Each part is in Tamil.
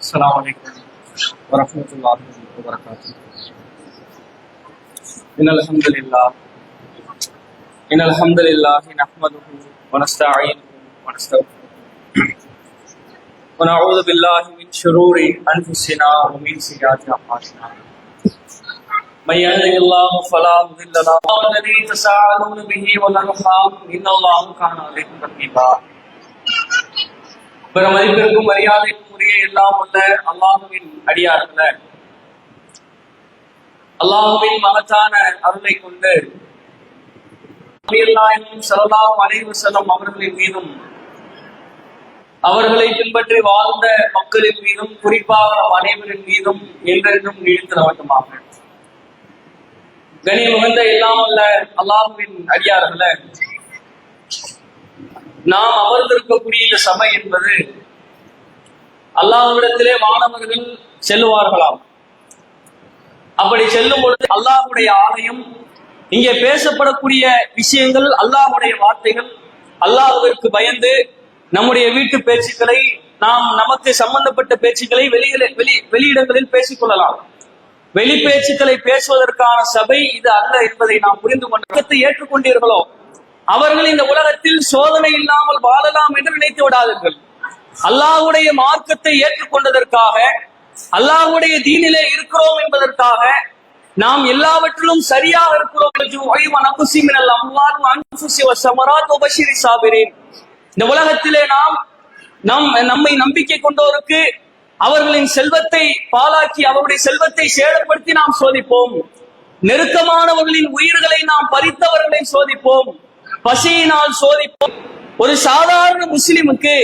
السلام عليكم ورحمة الله وبركاته. إن الحمد لله نحمده ونستعينه ونستغفره ونعوذ بالله من شرور أنفسنا ومن سيئات أعمالنا. من يهده الله فلا مضل له والذي تساءلون به والأرحام إن الله كان عليكم رقيبا. மதிப்பிற்கும் மரியாதைக்கும் உரிய எல்லாம் உள்ள அல்லாஹுவின் அடியார்களே, அல்லாஹுவின் மகத்தான அருளை கொண்டு ஸல்லல்லாஹு அலைஹி வஸல்லம் அவர்களின் மீதும் அவர்களை பின்பற்றி வாழ்ந்த மக்களின் மீதும் குறிப்பாக அனைவரின் மீதும் என்றென்றும் நீடித்திட வேண்டுமாக. கனிமிகுந்த எல்லாம் உள்ள அல்லாஹுவின் அடியார்களே, நாம் அமர்ந்திருக்கக்கூடிய இந்த சபை என்பது அல்லாஹ்விடத்திலே மாணவர்கள் செல்லுவார்களாம். அப்படி செல்லும் பொழுது அல்லாஹ்வுடைய ஆலயம், இங்கே பேசப்படக்கூடிய விஷயங்கள் அல்லாஹ்வுடைய வார்த்தைகள், அல்லாஹ்விற்கு பயந்து நம்முடைய வீட்டு பேச்சுக்களை, நாம் நமக்கு சம்பந்தப்பட்ட பேச்சுக்களை வெளியிடங்களில் பேசிக்கொள்ளலாம். வெளி பேச்சுக்களை பேசுவதற்கான சபை இது அல்ல என்பதை நாம் புரிந்து கொண்டு ஏற்றுக்கொண்டீர்களோ அவர்கள் இந்த உலகத்தில் சோதனை இல்லாமல் வாழலாம் என்று நினைத்து விடாதீர்கள். அல்லாஹ்வுடைய மார்க்கத்தை ஏற்றுக்கொண்டதற்காக, அல்லாஹ்வுடைய தீனிலே இருக்கிறோம் என்பதற்காக நாம் எல்லாவற்றிலும் சரியாக இருக்கிறோம். இந்த உலகத்திலே நம்மை நம்பிக்கை கொண்டோருக்கு அவர்களின் செல்வத்தை பாழாக்கி அவருடைய செல்வத்தை சேதப்படுத்தி நாம் சோதிப்போம். நெருக்கமானவர்களின் உயிர்களை நாம் பறித்தவர்களை சோதிப்போம். பசியினால் சோதிப்போம். ஒரு சாதாரண முஸ்லிமுக்கு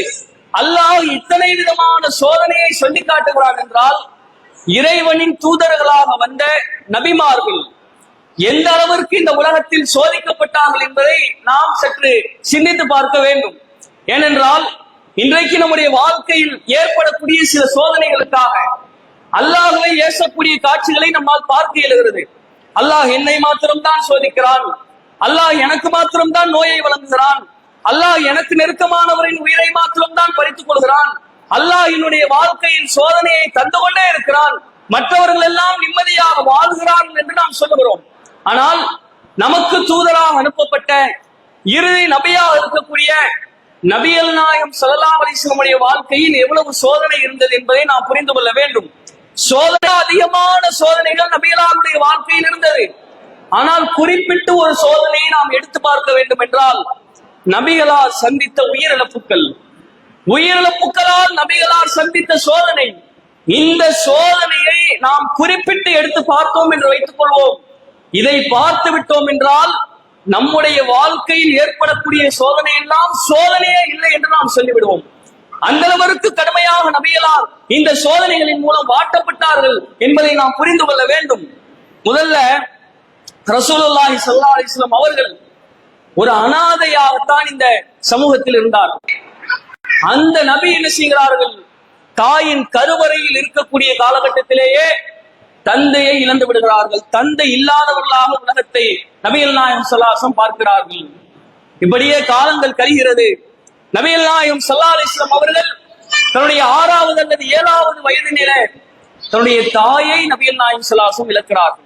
அல்லாஹ் இத்தனை விதமான சோதனையை சொல்லி காட்டுகிறான் என்றால், இறைவனின் தூதர்களாக வந்த நபிமார்கள் எந்த அளவிற்கு இந்த உலகத்தில் சோதிக்கப்பட்டார்கள் என்பதை நாம் சற்று சிந்தித்து பார்க்க வேண்டும். ஏனென்றால் இன்றைக்கு நம்முடைய வாழ்க்கையில் ஏற்படக்கூடிய சில சோதனைகளுக்காக அல்லாஹ்வை ஏசக்கூடிய காட்சிகளை நம்மால் பார்க்க இயலுகிறது. அல்லாஹ் என்னை மாத்திரம்தான் சோதிக்கிறான், அல்லாஹ் எனக்கு மாத்திரம்தான் நோயை வழங்குகிறான், அல்லாஹ் எனக்கு நெருக்கமானவரின் உயிரை மாத்திரம்தான் பறித்துக் கொள்கிறான், அல்லாஹ் என்னுடைய வாழ்க்கையில் சோதனையை தந்து கொண்டே இருக்கிறான், மற்றவர்கள் எல்லாம் நிம்மதியாக வாழ்கிறார்கள் என்று நாம் சொல்லுகிறோம். ஆனால் நமக்கு தூதராக அனுப்பப்பட்ட இறுதி நபியாக இருக்கக்கூடிய நபிகள் நாயகம் ஸல்லல்லாஹு அலைஹி வஸல்லம் வாழ்க்கையில் எவ்வளவு சோதனை இருந்தது என்பதை நாம் புரிந்து கொள்ள வேண்டும். சோதனை, அதிகமான சோதனைகள் நபிகளாருடைய வாழ்க்கையில் இருந்தது. ஆனால் குறிப்பிட்டு ஒரு சோதனையை நாம் எடுத்து பார்க்க வேண்டும் என்றால், நபிகளால் சந்தித்த உயிரிழப்புகளால் நபிகளால் சந்தித்த சோதனை. இந்த சோதனையை நாம் குறிப்பிட்டு எடுத்து பார்த்தோம் என்று வைத்துக் கொள்வோம். இதை பார்த்து விட்டோம் என்றால் நம்முடைய வாழ்க்கையில் ஏற்படக்கூடிய சோதனை எல்லாம் சோதனையே இல்லை என்று நாம் சொல்லிவிடுவோம். அந்த அளவிற்கு கடுமையாக நபிகளால் இந்த சோதனைகளின் மூலம் வாட்டப்பட்டார்கள் என்பதை நாம் புரிந்து கொள்ள வேண்டும். முதல்ல ரசூலுல்லாஹி ஸல்லல்லாஹு அலைஹி வஸல்லம் அவர்கள் ஒரு அனாதையாகத்தான் இந்த சமூகத்தில் இருந்தார். அந்த நபி என்ன செய்கிறார்கள்? தாயின் கருவறையில் இருக்கக்கூடிய காலகட்டத்திலேயே தந்தையை இழந்து விடுகிறார்கள். தந்தை இல்லாதவர்களாக உலகத்தை நபிகள் நாயகம் ஸல்லல்லாஹு அலைஹி வஸல்லம் பார்க்கிறார்கள். இப்படியே காலங்கள் கழிகிறது. நபிகள் நாயகம் ஸல்லல்லாஹு அலைஹி வஸல்லம் அவர்கள் தன்னுடைய 6வது அல்லது 7வது வயதினிலே தன்னுடைய தாயை நபிகள் நாயகம் ஸல்லல்லாஹு அலைஹி வஸல்லம் இழக்கிறார்கள்.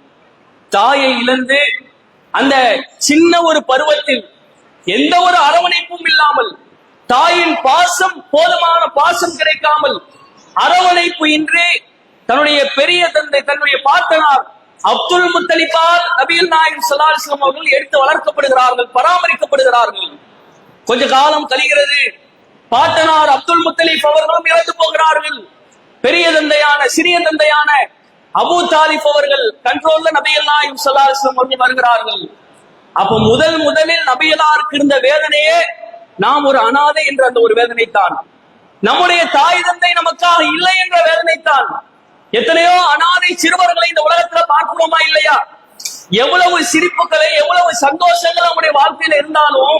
தாயை இழந்து அந்த சின்ன ஒரு பருவத்தில் எந்த ஒரு அரவணைப்பும் இல்லாமல், தாயின் பாசம், போதுமான பாசம் கிடைக்காமல், அரவணைப்பு இன்றி தன்னுடைய பெரிய தந்தை, தன்னுடைய பாட்டனார் அப்துல் முத்தலிபால் நபிகள் நாயகம் ஸல்லல்லாஹு அலைஹி வஸல்லம் அவர்கள் எடுத்து வளர்க்கப்படுகிறார்கள், பராமரிக்கப்படுகிறார்கள். கொஞ்ச காலம் கழிகிறது. பாட்டனார் அப்துல் முத்தலிப் அவர்களும் இறந்து போகிறார்கள். பெரிய தந்தையான, சிறிய தந்தையான அபூ தாலிப் அவர்கள் கண்ட்ரோல்ல நபிகள் நாயகம் ஸல்லல்லாஹு அலைஹி வஸல்லம் அவர்கள் வருகிறார்கள். அப்ப முதலில் நபிகளாருக்கு இருந்த வேதனையே நாம் ஒரு அனாதை என்ற அந்த ஒரு வேதனை தான். நம்முடைய தாய் தந்தை நமக்காக இல்லை என்ற வேதனை தான். எத்தனையோ அனாதை சிறுவர்களை இந்த உலகத்துல பார்க்கிறோமா இல்லையா? எவ்வளவு சிரிப்புகளை, எவ்வளவு சந்தோஷங்கள் நம்முடைய வாழ்க்கையில இருந்தாலும்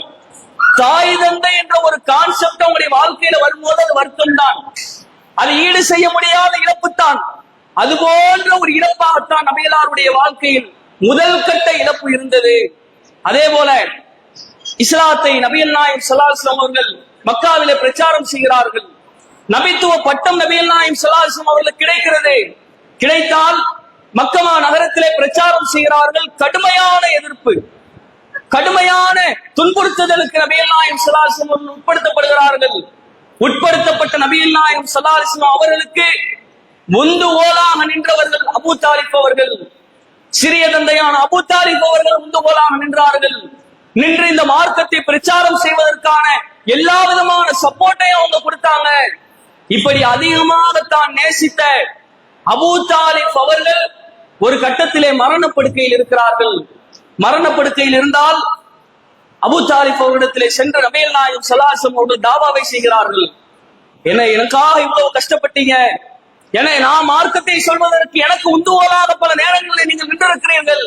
தாய் தந்தை என்ற ஒரு கான்செப்ட் அவங்களுடைய வாழ்க்கையில வரும்போது அது வருத்தம் தான். அது ஈடு செய்ய முடியாத இழப்பு தான். அது போன்ற ஒரு இழப்பாகத்தான் நபிகளாருடைய வாழ்க்கையில் முதல் கட்ட இழப்பு இருந்தது. அதே போல இஸ்லாத்தை நபிகள் நாயகம் ஸல்லல்லாஹு அலைஹி வஸல்லம் அவர்கள் மக்காவிலே பிரச்சாரம் செய்கிறார்கள். நபித்துவ பட்டம் நபிகள் நாயகம் ஸல்லல்லாஹு அலைஹி வஸல்லம் அவர்களுக்கு கிடைக்கிறது. கிடைத்தால் மக்கமா நகரத்திலே பிரச்சாரம் செய்கிறார்கள். கடுமையான எதிர்ப்பு, கடுமையான துன்புறுத்துதலுக்கு நபிகள் நாயகம் ஸல்லல்லாஹு அலைஹி வஸல்லம் உட்படுத்தப்படுகிறார்கள். உட்படுத்தப்பட்ட நபிகள் நாயகம் ஸல்லல்லாஹு அலைஹி வஸல்லம் அவர்களுக்கு முந்து ஓலாக நின்றவர்கள் அபூ தாலிப் அவர்கள். சிறிய தந்தையான அபூ தாலிப் அவர்கள் முந்து ஓலாக நின்றார்கள். நின்று இந்த மார்க்கத்தை பிரச்சாரம் செய்வதற்கான எல்லா விதமான சப்போர்ட்டையும் அவங்க கொடுத்தாங்க. இப்படி அதிகமாக தான் நேசித்த அபூ தாலிப் அவர்கள் ஒரு கட்டத்திலே மரணப்படுக்கையில் இருக்கிறார்கள். மரணப்படுக்கையில் இருந்தால் அபூ தாலிப் அவர்களிடத்திலே சென்ற நபிகள் நாயகம் ஸல்லல்லாஹு அலைஹி வஸல்லம் அவர்கள் தாவாவை செய்கிறார்கள். எனக்காக இவ்வளவு கஷ்டப்பட்டீங்க, நான் மார்க்கத்தை சொல்வதற்கு எனக்கு உந்துவோலாக பல நேரங்களில் நீங்கள் நின்றிருக்கிறீர்கள்.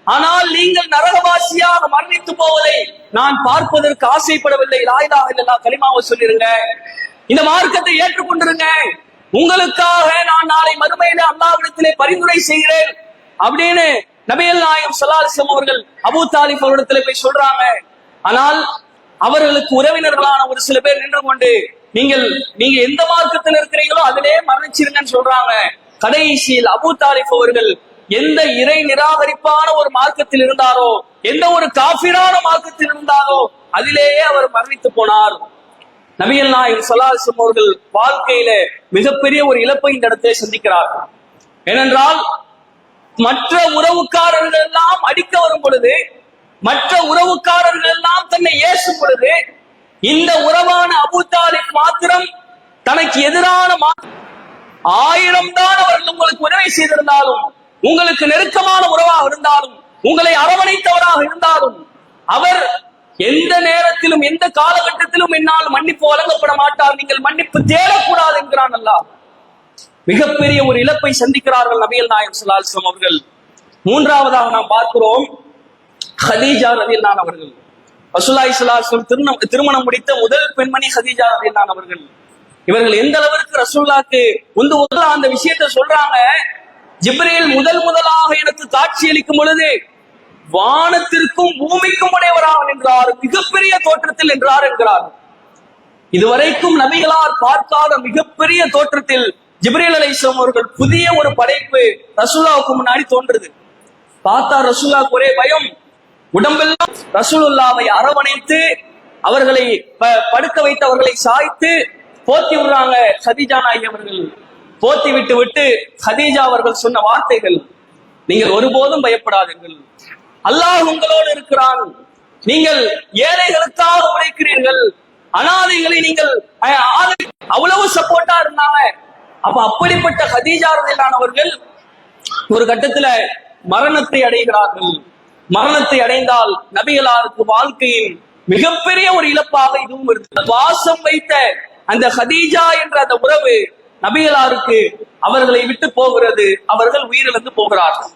ஆனால் நீங்கள் நரகவாசியாக மரணித்து போவதை நான் பார்ப்பதற்கு ஆசைப்படவில்லை. லா இலாஹ இல்லல்லாஹ் கலிமாவை சொல்லிருங்க, இந்த மார்க்கத்தை ஏற்றுக்கொண்டிருங்க, உங்களுக்காக நான் நாளை மறுமையில அல்லாஹ்விடத்திலே பரிந்துரை செய்கிறேன் அப்படின்னு நபிகள் நாயகம் ஸல்லல்லாஹு அலைஹி வஸல்லம் அவர்கள் அபூ தாலிப் அவரிடத்திலே போய் சொல்றாங்க. ஆனால் அவர்களுக்கு உறவினர்களான ஒரு சில பேர் நின்று கொண்டு நீங்க எந்த மார்க்கத்தில் இருக்கிறீங்களோ அதிலே மரணிச்சிருங்கன்னு சொல்றாங்க. கடைசியில் அபூ தாலிப் அவர்கள் எந்த இறை நிராகரிப்பான ஒரு மார்க்கத்தில் இருந்தாரோ, எந்த ஒரு காஃபிரான மார்க்கத்தில் இருந்தாரோ அதிலேயே அவர் மரணித்து போனார். நபிகள் நாயகம் ஸல்லல்லாஹு அலைஹி வஸல்லம் அவர்கள் வாழ்க்கையில மிகப்பெரிய ஒரு இழப்பை இந்த இடத்தை சந்திக்கிறார். ஏனென்றால் மற்ற உறவுக்காரர்கள் எல்லாம் அடிக்க வரும் பொழுது, மற்ற உறவுக்காரர்கள் எல்லாம் தன்னை ஏசும் பொழுது, இந்த உறவான அபூ தாலிப் மாத்திரம் தனக்கு எதிரான 1000 தான் அவர்கள் உங்களுக்கு உதவி செய்திருந்தாலும், உங்களுக்கு நெருக்கமான உறவாக இருந்தாலும், உங்களை அரவணைத்தவராக இருந்தாலும், அவர் எந்த நேரத்திலும் எந்த காலகட்டத்திலும் என்னால் மன்னிப்பு வழங்கப்பட மாட்டார், நீங்கள் மன்னிப்பு தேடக்கூடாது என்கிறான் அல்லாஹ். மிகப்பெரிய ஒரு இழப்பை சந்திக்கிறார்கள் நபிகள் நாயகம் ஸல்லல்லாஹு அலைஹி வஸல்லம் அவர்கள். மூன்றாவதாக நாம் பார்க்கிறோம் ஹதீஜா ரலியல்லாஹு அவர்கள். ரசூலுல்லாஹி ஸல்லல்லாஹு அலைஹி வஸல்லம் திருமணம் முடித்த முதல் பெண்மணி ஹதீஜா ரலியல்லாஹு அவர்கள். இவர்கள் எந்த அளவிற்கு ரசூலுல்லாஹ்க்கு அந்த விஷயத்தை சொல்றாங்க. ஜிப்ரீல் முதலாக எனக்கு காட்சி அளிக்கும் பொழுது வானத்திற்கும் பூமிக்கும் உடையவராக நின்றார், மிகப்பெரிய தோற்றத்தில் நின்றார் என்கிறார். இதுவரைக்கும் நபிகளார் பார்க்காத மிகப்பெரிய தோற்றத்தில் ஜிப்ரீல் அலைஹிஸ்ஸலாம் அவர்கள் புதிய ஒரு படைப்பு ரசூலுல்லாஹ்வுக்கு முன்னாடி தோன்றுது. பார்த்தா ரசூலுல்லாஹ்வுக்கு ஒரே பயம். உடம்பெல்லாம் ரசூலுல்லாஹ்வை அரவணைத்து அவர்களை படுக்க வைத்து அவர்களை சாய்த்து போத்தி விடுறாங்க ஹதீஜா நாயகி அவர்கள். போத்தி விட்டு ஹதீஜா அவர்கள் சொன்ன வார்த்தைகள், நீங்கள் ஒருபோதும் பயப்படாதீர்கள், அல்லாஹ் உங்களோடு இருக்கிறான், நீங்கள் ஏழைகளுக்காக உழைக்கிறீர்கள், அனாதைகளை நீங்கள் அவ்வளவு சப்போர்ட்டா இருந்தாங்க. அப்ப அப்படிப்பட்ட ஹதீஜா ரலியல்லாஹு அவர்கள் ஒரு கட்டத்துல மரணத்தை அடைகிறார்கள். மரணத்தை அடைந்தால் நபிகளாருக்கு வாழ்க்கையின் மிகப்பெரிய ஒரு இழப்பாக இதுவும் இருந்தது. வாசம் வைத்த அந்த ஹதீஜா என்ற அந்த உறவு நபிகளாருக்கு அவர்களை விட்டு போகிறது, அவர்கள் உயிரிழந்து போகிறார்கள்.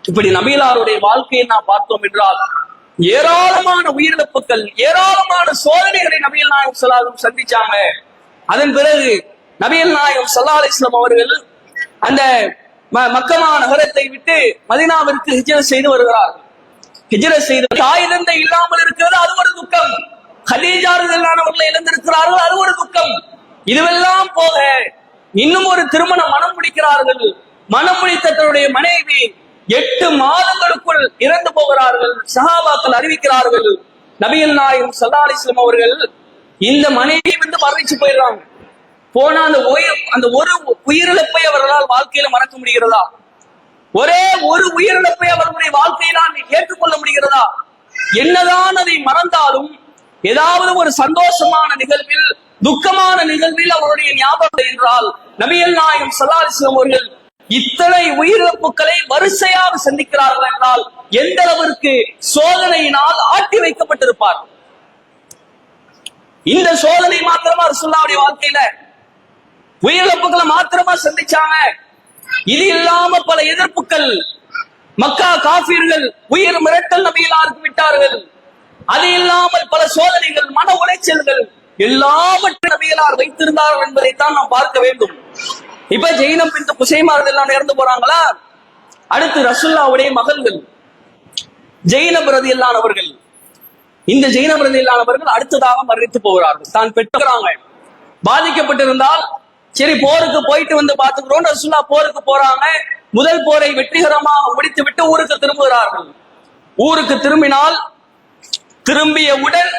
இப்படி நபிகளாருடைய வாழ்க்கையை நாம் பார்த்தோம் என்றால் ஏராளமான உயிரிழப்புகள், ஏராளமான சோதனைகளை நபிகள் நாயகம் ஸல்லல்லாஹு அலைஹி வஸல்லம் சந்திச்சாங்க. அதன் பிறகு நபிகள் நாயகம் ஸல்லல்லாஹு அலைஹி வஸல்லம் அவர்கள் அந்த மக்கமா நகரத்தை விட்டு மதீனாவிற்கு ஹிஜ்ரத் செய்து வருகிறார்கள். ஹிஜ்ரத் செய்து தாய் தந்தை இல்லாமல் இருக்கிறது, அது ஒரு துக்கம். ஹதீஜா ரலியல்லாஹு அவர்களை இழந்திருக்கிறார்கள், அது ஒரு துக்கம். இதுவெல்லாம் போக இன்னும் ஒரு திருமணம் மனம் முடிக்கிறார்கள். மனம் முடித்த தன்னுடைய மனைவி 8 மாதங்களுக்குள் இறந்து போகிறார்கள். சஹாபாக்கள் அறிவிக்கிறார்கள், நபிகள் நாயகம் ஸல்லல்லாஹு அலைஹி வஸல்லம் அவர்கள் இந்த மனைவி வந்து மரணிச்சு போயிடுறாங்க. போனா அந்த ஒரு உயிரிழப்பை அவர்களால் வாழ்க்கையில மறக்க முடிகிறதா? ஒரே ஒரு உயிரிழப்பை அவர்களுடைய வாழ்க்கையினால் ஏற்றுக்கொள்ள முடிகிறதா? என்னதான் அதை மறந்தாலும் ஏதாவது ஒரு சந்தோஷமான நிகழ்வில், துக்கமான நிகழ்வில் அவருடைய ஞாபகம் என்றால் நபிகள் நாயகம் ஸல்லல்லாஹு அலைஹி வஸல்லம் அவர்கள் இத்தனை உயிரிழப்புகளை வரிசையாக சந்திக்கிறார்கள் என்றால் எந்த அளவிற்கு சோதனையினால் ஆட்டி வைக்கப்பட்டிருப்பார். இந்த சோதனை மாத்திரமா ரசூலுல்லாஹ்வுடைய வாழ்க்கையில உயிரிழப்புகளை மாத்திரமா சந்திச்சாங்க? இது இல்லாம பல எதிர்ப்புகள், மக்கா காஃபிர்கள் உயிர் மிரட்டல் நபிகளாருக்கு விட்டார்கள். அது இல்லாமல் பல சோதனைகள், மன உளைச்சல்கள் எல்லாவற்றையும் நபிகளார் வைத்திருந்தார்கள் என்பதைத்தான் நாம் பார்க்க வேண்டும். இப்ப ஜெயினப் பின்த் குசைமா ரலியல்லாஹு அன்ஹா இறந்து போறாங்களா? அடுத்து ரசூலுல்லாஹ்வுடைய மகள்கள் ஜெயினப் ரலியல்லாஹு அன்ஹா அவர்கள், இந்த ஜெயினப் ரலியல்லாஹு அன்ஹா அவர்கள் அடுத்ததாக மரணித்து போகிறார்கள். தான் பெற்றுகிறாங்க. பாதிக்கப்பட்டிருந்தால் சரி போருக்கு போயிட்டு வந்து பார்த்துக்கிறோம். ரசூலுல்லா போருக்கு போறாங்க. முதல் போரை வெற்றிகரமாக முடித்து விட்டு ஊருக்கு திரும்புகிறார்கள். ஊருக்கு திரும்பினால் திரும்பியவுடன்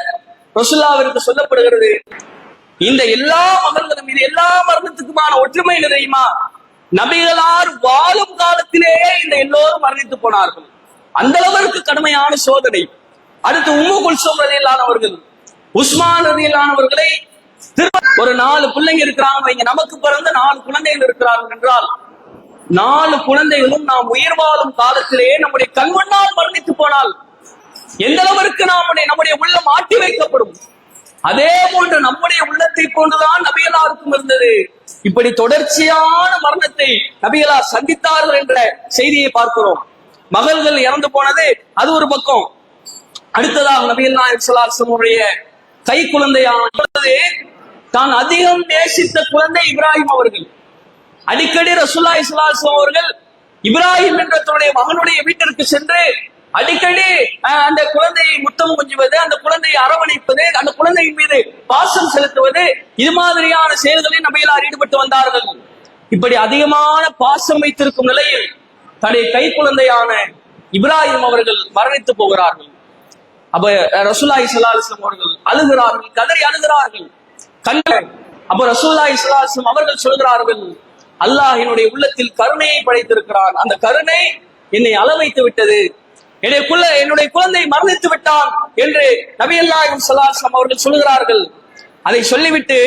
ரசூலுல்லாவிற்கு சொல்லப்படுகிறது, இந்த எல்லா மகள்களும் இது எல்லா மரணத்துக்குமான ஒற்றுமை தெரியுமா? நபிகளார் வாழும் காலத்திலேயே இந்த எல்லோரும் மரணித்து போனார்கள். அந்த அளவிற்கு கடுமையான சோதனை. அடுத்து உம்மு குல்சூம் ரலியல்லாஹு, உஸ்மான் ரலியல்லாஹுவை ஒரு 4 பிள்ளைங்க இருக்கிறாங்க. இங்க நமக்கு பிறந்த 4 குழந்தைகள் இருக்கிறார்கள் என்றால் 4 குழந்தைகளும் நாம் உயிர் வாழும் காலத்திலேயே நம்முடைய கண்முன்னால் மரணித்து போனால் எந்த அளவிற்கு நம்முடைய உள்ளம் ஆட்டி வைக்கப்படும். அதே போன்று நம்முடைய உள்ளத்தை போன்றுதான் நபிகளாருக்கும் இருந்தது. இப்படி தொடர்ச்சியான மரணத்தை நபிகளார் சந்தித்தார்கள் என்ற செய்தியை பார்க்கிறோம். மகள்கள் இறந்து போனது அது ஒரு பக்கம். அடுத்ததாக நபிகள் நாயகம் ஸல்லல்லாஹு அலைஹி வஸல்லம் கை குழந்தையானது தான் அதிகம் நேசித்த குழந்தை இப்ராஹிம் அவர்கள். அடிக்கடி ரசூலுல்லாஹி ஸல்லல்லாஹு அலைஹி வஸல்லம் அவர்கள் இப்ராஹிம் என்ற தன்னுடைய மகனுடைய வீட்டிற்கு சென்று அடிக்கடி அந்த குழந்தையை முத்தம் கொஞ்சுவது, அந்த குழந்தையை அரவணைப்பது, அந்த குழந்தையின் மீது பாசம் செலுத்துவது, இது மாதிரியான செயல்களில் நபிகளார் ஈடுபட்டு வந்தார்கள். இப்படி அதிகமான பாசம் வைத்திருக்கும் நிலையில் தன்னுடைய கை குழந்தையான இப்ராஹிம் அவர்கள் மரணித்து போகிறார்கள். அப்ப ரசூலுல்லாஹி ஸல்லல்லாஹு அலைஹி வஸல்லம் அவர்கள் அழுகிறார்கள், கதறி அழுகிறார்கள். அப்ப ரசூலுல்லாஹி ஸல்லல்லாஹு அலைஹி வஸல்லம் அவர்கள் சொல்கிறார்கள், அல்லாஹ் என்னுடைய உள்ளத்தில் கருணையை படைத்திருக்கிறான், அந்த கருணை என்னை அள வைத்து விட்டது, என்னுடைய குழந்தை மரணித்து விட்டான் என்று நபிகள் நாயகம் ஸல்லல்லாஹு அலைஹி வஸல்லம் அவர்கள் சொல்கிறார்கள். அதை சொல்லிவிட்டு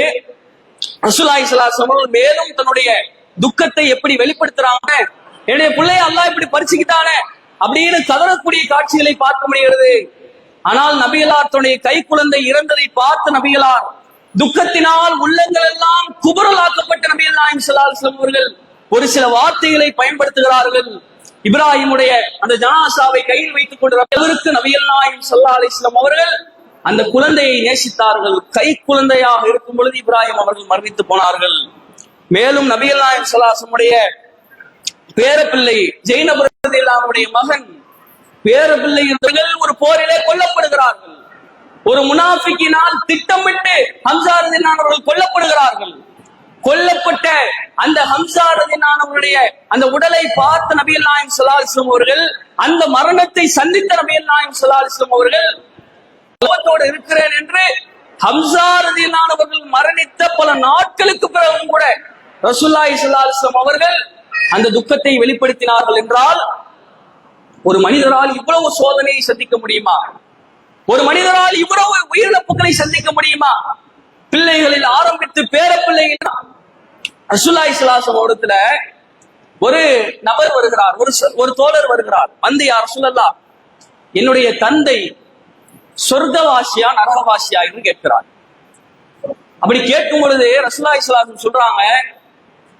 ரசூலுல்லாஹி ஸல்லல்லாஹு அலைஹி வஸல்லம் அவர்கள் மேலும் தன்னுடைய துக்கத்தை எப்படி வெளிப்படுத்துறாங்க, என்னுடைய பிள்ளையை அல்லாஹ் இப்படி பறிச்சுக்கிட்டானே அப்படின்னு கதறக்கூடிய காட்சிகளை பார்க்க முடிகிறது. ஆனால் நபிகளார் தன்னுடைய கை குழந்தை இறந்ததை பார்த்து நபிகளார் துக்கத்தினால் உள்ளங்கள் எல்லாம் குபுறலாக்கப்பட்ட நபிகள் நாயகம் ஸல்லல்லாஹு அலைஹி வஸல்லம் அவர்கள் ஒரு சில வார்த்தைகளை பயன்படுத்துகிறார்கள். இப்ராஹிமுடைய அந்த ஜனாசாவை கையில் வைத்துக் கொண்டிருப்பதற்கு நபிகள் நாயகம் ஸல்லல்லாஹு அலைஹி வஸல்லம் அவர்கள் அந்த குழந்தையை நேசித்தார்கள். கை குழந்தையாக இருக்கும் பொழுது இப்ராஹிம் அவர்கள் மரணித்து போனார்கள். மேலும் நபிகள் நாயகம் ஸல்லல்லாஹு அலைஹி வஸல்லம் பேரப்பிள்ளை ஜெய்னப் ரலியல்லாஹுடைய மகன் பேரப்பிள்ளை ஒரு போரிலே கொல்லப்படுகிறார்கள். ஒரு முனாஃபிக்கினால் திட்டமிட்டு ஹம்ஸா ரலியல்லாஹு அவர்கள் கொல்லப்படுகிறார்கள். கொல்லப்பட்ட அந்த ஹம்ஸா ரலியல்லாஹு அவருடைய அந்த உடலை பார்த்த நபிகள் நாயகம் ஸல்லல்லாஹு அலைஹி வஸல்லம் அவர்கள், அந்த மரணத்தை சந்தித்த நபிகள் நாயகம் ஸல்லல்லாஹு அலைஹி வஸல்லம் அவர்கள் கோபத்தோடு இருக்கிறேன் என்று ஹம்ஸா ரலியல்லாஹு அவர்கள் மரணித்த பல நாட்களுக்கு பிறகும் கூட ரசூலுல்லாஹி ஸல்லல்லாஹு அலைஹி வஸல்லம் அவர்கள் அந்த துக்கத்தை வெளிப்படுத்தினார்கள். என்றால் ஒரு மனிதரால் இவ்வளவு சோதனையை சந்திக்க முடியுமா? ஒரு மனிதரால் இவ்வளவு உயிரிழப்புகளை சந்திக்க முடியுமா? பிள்ளைகளில் ஆரம்பித்து பேர பிள்ளைகள். ரசூலுல்லாஹி ஸல்லல்லாஹு அலைஹி வஸல்லம் ஒரு நபர் வருகிறார், ஒரு தோழர் வருகிறார். வந்து யா ரசூலல்லாஹ், என்னுடைய தந்தை சொர்க்கவாசியா நரகவாசியா என்று கேட்கிறார். அப்படி கேட்கும் பொழுது ரசூலுல்லாஹி ஸல்லல்லாஹு அலைஹி வஸல்லம் சொல்றாங்க,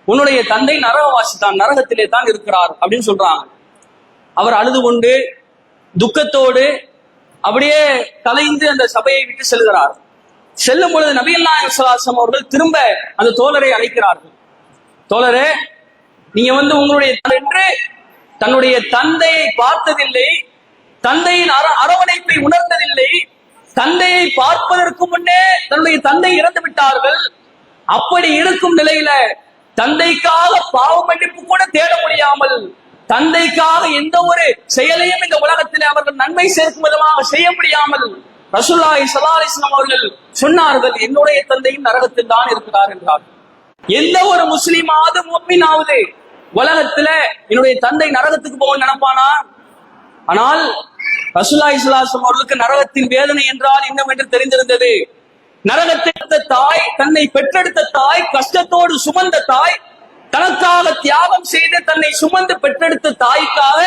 உன்னுடைய தந்தை நரகவாசி தான், நரகத்திலே தான் இருக்கிறார் அப்படின்னு சொல்றாங்க. அவர் அழுது கொண்டு துக்கத்தோடு அப்படியே கலைந்து அந்த சபையை விட்டு செல்கிறார். செல்லும் பொழுது நபிகள் நாயகம் ஸல்லல்லாஹு அலைஹி வஸல்லம் அவர்கள் திரும்ப அந்த தோழரை அழைக்கிறார்கள். தோழரே, நீங்க உங்களுடைய என்று தன்னுடைய தந்தையை பார்த்ததில்லை, தந்தையின் அரவணைப்பை உணர்ந்ததில்லை, தந்தையை பார்ப்பதற்கு முன்னே தன்னுடைய தந்தை இறந்து விட்டார்கள். அப்படி இருக்கும் நிலையில தந்தைக்காக பாவ மன்னிப்பு கூட தேட முடியாமல், தந்தைக்காக எந்த ஒரு செயலையும் இந்த உலகத்தில் அவர்கள் நன்மை சேர்க்கும் விதமாக செய்ய முடியாமல் ரசூலுல்லாஹி ஸல்லல்லாஹு அலைஹி வஸல்லம் அவர்கள் சொன்னார்கள், என்னுடைய தந்தையும் நரகத்தில் தான் இருக்கிறார் என்றார். எந்த ஒரு முஸ்லிமாவது முஃமினாவது உலகத்துல என்னுடைய தந்தை நரகத்துக்கு போக நினைப்பானா? ஆனால் ரசூலுல்லாஹி ஸல்லல்லாஹு அலைஹி வஸல்லம் அவர்களுக்கு நரகத்தின் வேதனை என்றால் என்னவென்று தெரிந்திருந்தது. நரகத்தை தாய், தன்னை பெற்றெடுத்த தாய், கஷ்டத்தோடு சுமந்த தாய், தனக்காக தியாகம் செய்து தன்னை சுமந்து பெற்றெடுத்த தாய்க்காக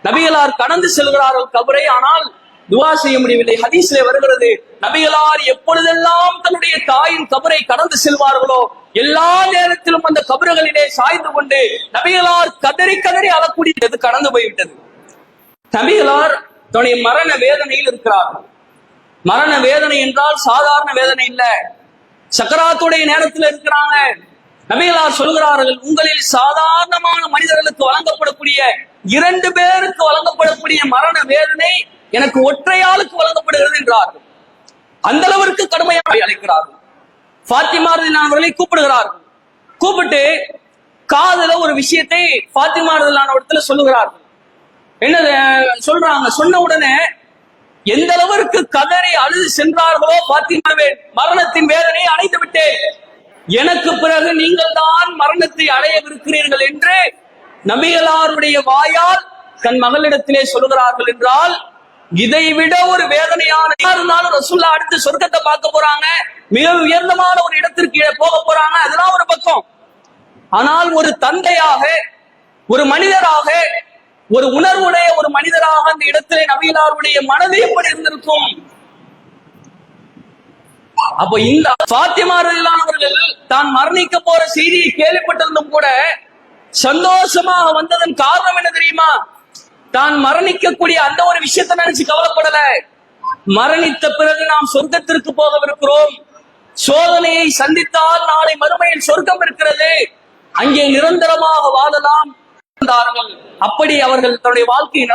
நபிகளார் கடந்து செல்கிறார்கள் கபரை. ஆனால் துவா செய்ய முடியவில்லை. ஹதீஸ்ல வருகிறது, நபிகளார் எப்பொழுதெல்லாம் தன்னுடைய தாயின் கபரை கடந்து செல்வார்களோ எல்லா நேரத்திலும் அந்த கபறுகளிலே சாய்ந்து கொண்டு நபிகளார் கதறி கதறி அழக்கூடியது கடந்து போய்விட்டது. நபிகளார் தன்னுடைய மரண வேதனையில் இருக்கிறார்கள். மரண வேதனை என்றால் சாதாரண வேதனை இல்ல, சக்கராத்துடைய நேரத்தில் இருக்கிறாங்க. நபிகளார் சொல்கிறார்கள், உங்களில் சாதாரணமான மனிதர்களுக்கு வழங்கப்படக்கூடிய 2 பேருக்கு வழங்கப்படக்கூடிய மரண வேதனை எனக்கு ஒற்றையாளுக்கு வழங்கப்படுகிறது என்றார்கள். அந்த அளவிற்கு கடுமையாக அழைக்கிறார்கள். ஃபாத்திமா ரலியல்லாஹு அவர்களை கூப்பிடுகிறார்கள். கூப்பிட்டு காதுல ஒரு விஷயத்தை ஃபாத்திமா ரலியல்லாஹு இடத்துல சொல்லுகிறார்கள். என்ன சொல்றாங்க? சொன்ன உடனே எந்த அளவிற்கு கதறி அழுது சென்றார்களோ, ஃபாத்திமாவே மரணத்தின் வேதனையை அடைந்து விட்டேன், எனக்கு பிறகு நீங்கள் தான் மரணத்தை அடையவிருக்கிறீர்கள் என்று நபிகளாருடைய வாயால் தன் மகளிடத்திலே சொல்லுகிறார்கள் என்றால், இதைவிட ஒரு வேதனையான இருந்தாலும் ரசூலுல்லாஹ் அடுத்து சொர்க்கத்தை பார்க்க போறாங்க, மிக உயர்ந்தமான ஒரு இடத்திற்கு போக போறாங்க, அதெல்லாம் ஒரு பக்கம். ஆனால் ஒரு தந்தையாக, ஒரு மனிதராக, ஒரு உணர்வுடைய ஒரு மனிதராக அந்த இடத்திலே நபிகளாருடைய மனது எப்படி இருந்திருக்கும்? அப்ப இந்த ஃபாத்திமா ரலியல்லாஹு அவர்கள் தான் மரணிக்க போற செய்தியை கேள்விப்பட்டிருந்தும் கூட சந்தோஷமாக வந்ததன் காரணம் என்ன தெரியுமா? தான் மரணிக்கக்கூடிய அந்த ஒரு விஷயத்தை நினைச்சு கவலைப்படல. மரணித்த பிறகு நாம் சொர்க்கத்திற்கு போகவிருக்கிறோம், சோதனையை சந்தித்தால் நாளை மறுமையில் சொர்க்கம் இருக்கிறது, அங்கே நிரந்தரமாக வாழலாம். அப்படி அவர்கள் தன்னுடைய வாழ்க்கையை